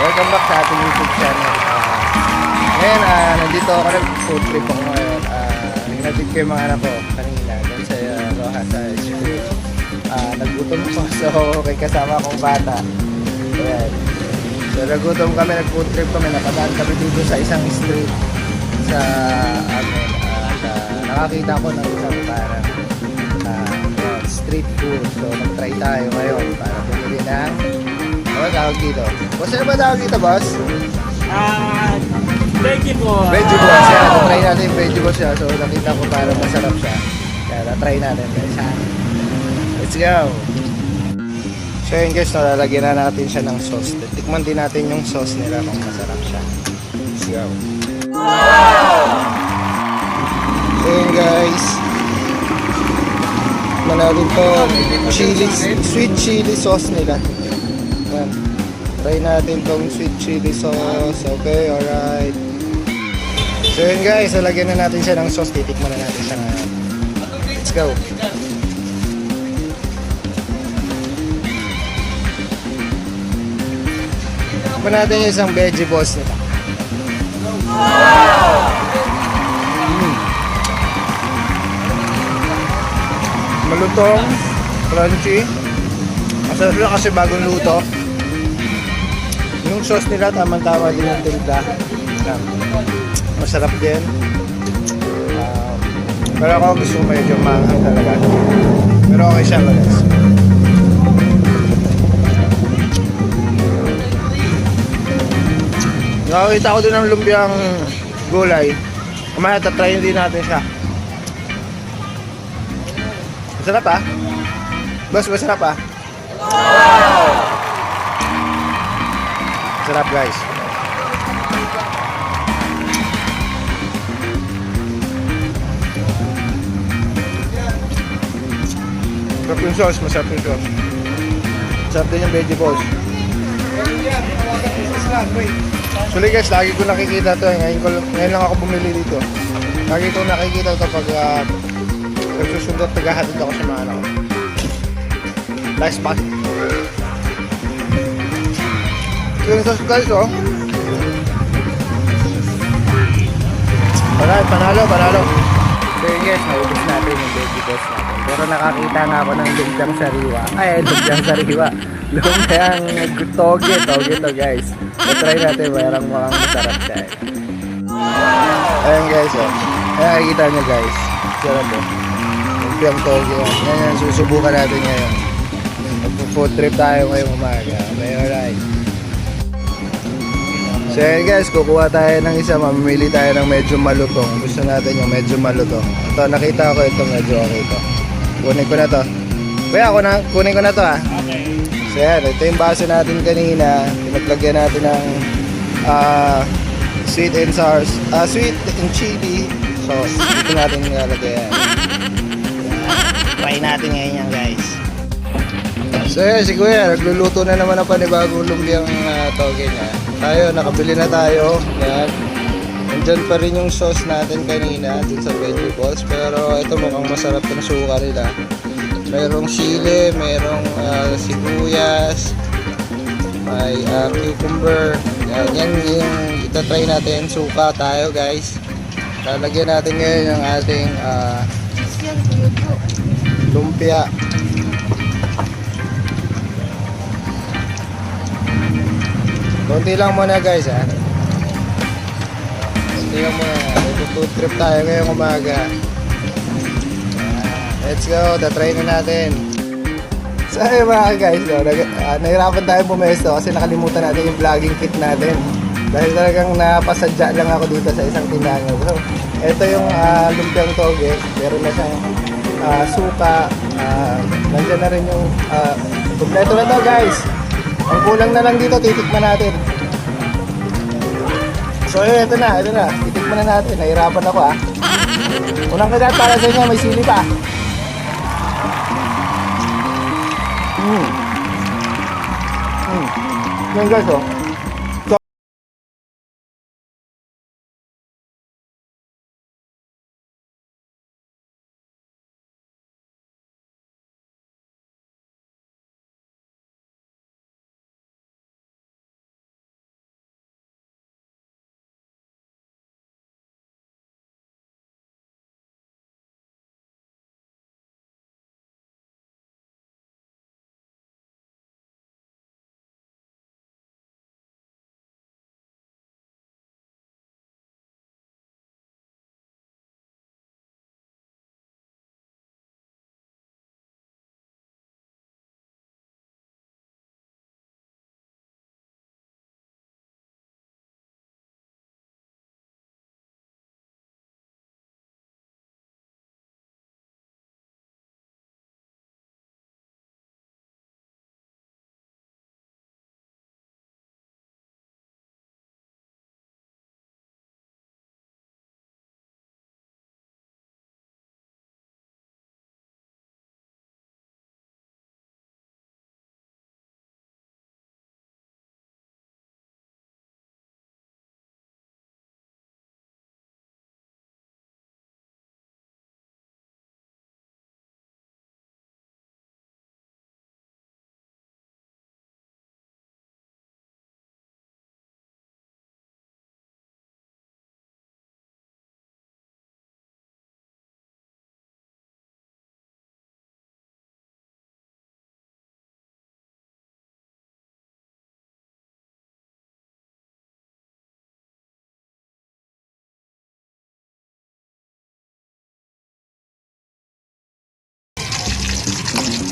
Welcome back sa ating YouTube channel. Ngayon, nandito ako, nag-food trip ako ngayon. Hinatid ko yung mga anak ko kanina dun sa Rojas sa school. Nagutom ko, so kay kasama akong bata. Ayan. So nagutom kami, nag-food trip kami, napadaan kami dito sa isang street sa amin. Nakakita ko ng isang parang street food. So nag-try tayo ngayon para bumili ng ano tawag dito? Boss, ano ba tawag dito, boss? Veggie po. Veggie boss. Yan, try natin yung veggie boss siya. So nakita ko parang masarap siya. Kaya na-try natin guys. Let's go! So yun guys, nalalagyan na natin siya ng sauce. Tikman din natin yung sauce nila kung masarap siya. Let's go! Wow! So yun guys, tikman natin to chili, sweet chili sauce nila. Yan. Try natin tong sweet chili sauce. Okay, alright. So yun guys, lagyan na natin siya ng sauce. Titikman na natin siya ngayon. Let's go! Tikman natin yung isang veggie balls nila. Malutong, crunchy. Masarap lang kasi bagong luto. Yung sauce nila tamang-tama din yung timpla. Masarap din. Pero ako gusto medyo maanghang talaga. Pero okay siya guys. Nakakita ko din ng lumpiang gulay. Kumaya tatrayin din natin siya. Masarap ah. Boss, masarap ah. Sarap guys. Masarap yung sauce, masarap yung sauce. Masarap din yung veggie balls. Actually guys, lagi ko nakikita to. Ngayon lang ako bumili dito. Lagi ko nakikita ito pag nagsusundot, tagahatid ako sa mga anak ko. Nice spot. Yung sauce guys, oh. Alright, panalo. So yun guys, naubos natin yung veggie balls natin. Pero nakakita nga ako ng lumpiang sariwa. Lumpiang sariwa. Lumpiang toge to guys. So try natin, mayroong mukhang masarap siya. Ayan guys, oh. Ayan, nakikita nyo guys. Sarap oh. Lumpiang toge yan. Yan, susubukan natin ngayon. Mag-food trip tayo ngayong umaga. Okay, alright. So yun guys, kukuha tayo ng isa, mamimili tayo ng medyo malutong. Gusto natin yung medyo malutong. Ito, nakita ko ito, medyo okay ito. Kunin ko na to. Kuya, kunin ko na to ah. Okay. So yan, ito yung baso natin kanina. Pinaglagyan natin ng sweet and sour, sweet and chili sauce. Ito natin nilalagay yan. Try natin ngayon yan guys. So yan, si Kuya, nagluluto na naman ang panibagong lumpiang toge niya. Tayo, nakabili na tayo. Yan. Nandyan pa rin yung sauce natin kanina dun sa veggie balls. Pero ito mukhang masarap yung suka nila. Mayroong sili, mayroong sibuyas, may cucumber. Yan yung itatry natin. Suka tayo guys. Lalagyan natin ngayon yung ating lumpia. Konti lang muna guys ha. Konti lang muna. Food trip tayo ngayong umaga. Let's go. Tatry na natin. So ayun mga guys, nahirapan tayo pumesto kasi nakalimutan natin yung vlogging kit natin. Dahil talagang napasadya lang ako dito sa isang tindahan. So ito yung lumpiang toge. Meron na siyang suka. Nandiyan na rin yung kompleto na to guys. Ang kulang na lang dito, titikman natin. So ito na. Titikman na natin. Nahirapan ako ah. Unang kagat para sa inyo, may sili pa. Yan guys oh.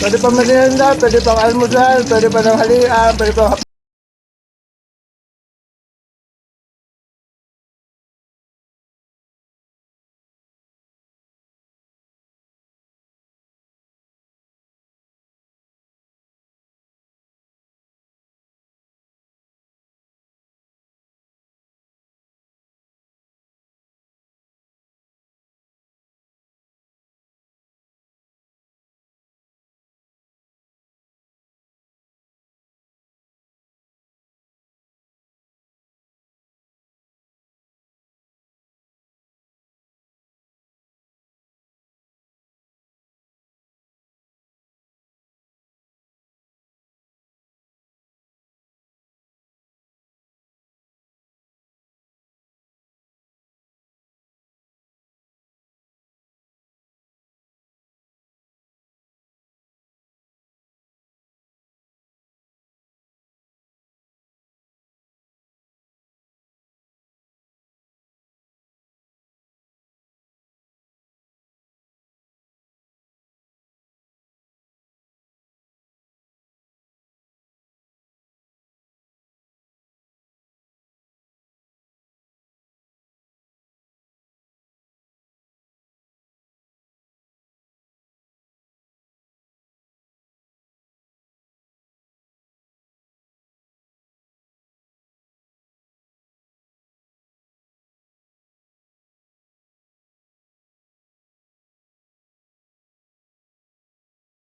Pwede pang merienda, pwede pang almusal, pwede pang tanghalian, pwede pang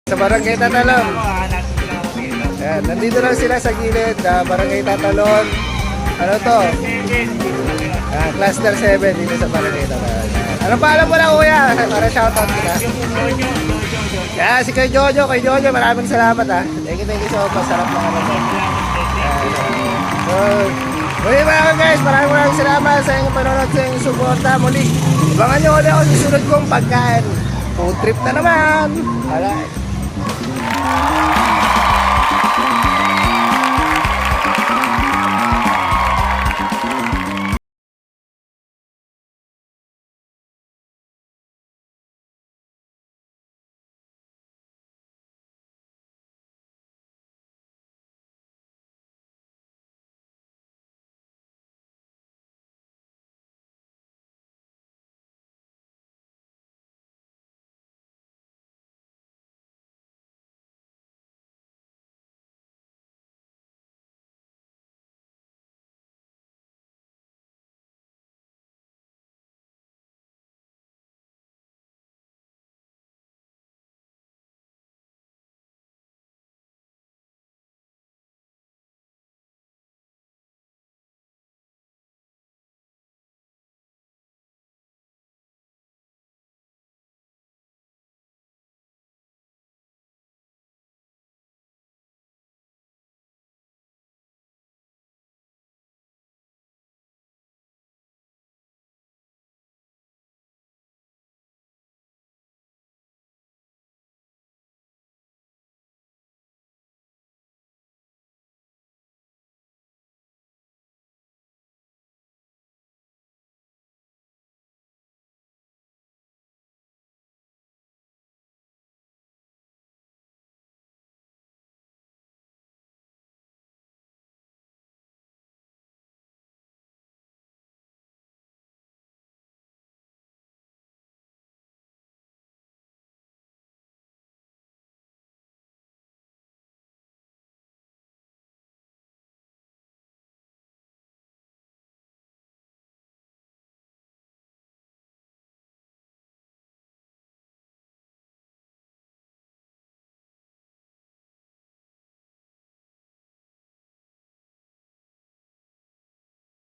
sa Barangay Tatalon. Ayan, nandito lang sila sa gilid, Barangay Tatalon. Ano to? Cluster 7 dito sa Barangay Tatalon. Ano pa alam mo na kuya? Para shoutout kita. Kaya si kay Jojo, maraming salamat ha. Thank you so much. Sarap ng ano to. So, muli mga guys, maraming salamat sa inyong panonood, sa inyong suporta. Muli, abangan nyo ulit ako sa susunod kong pagkain. Food trip na naman. Alright.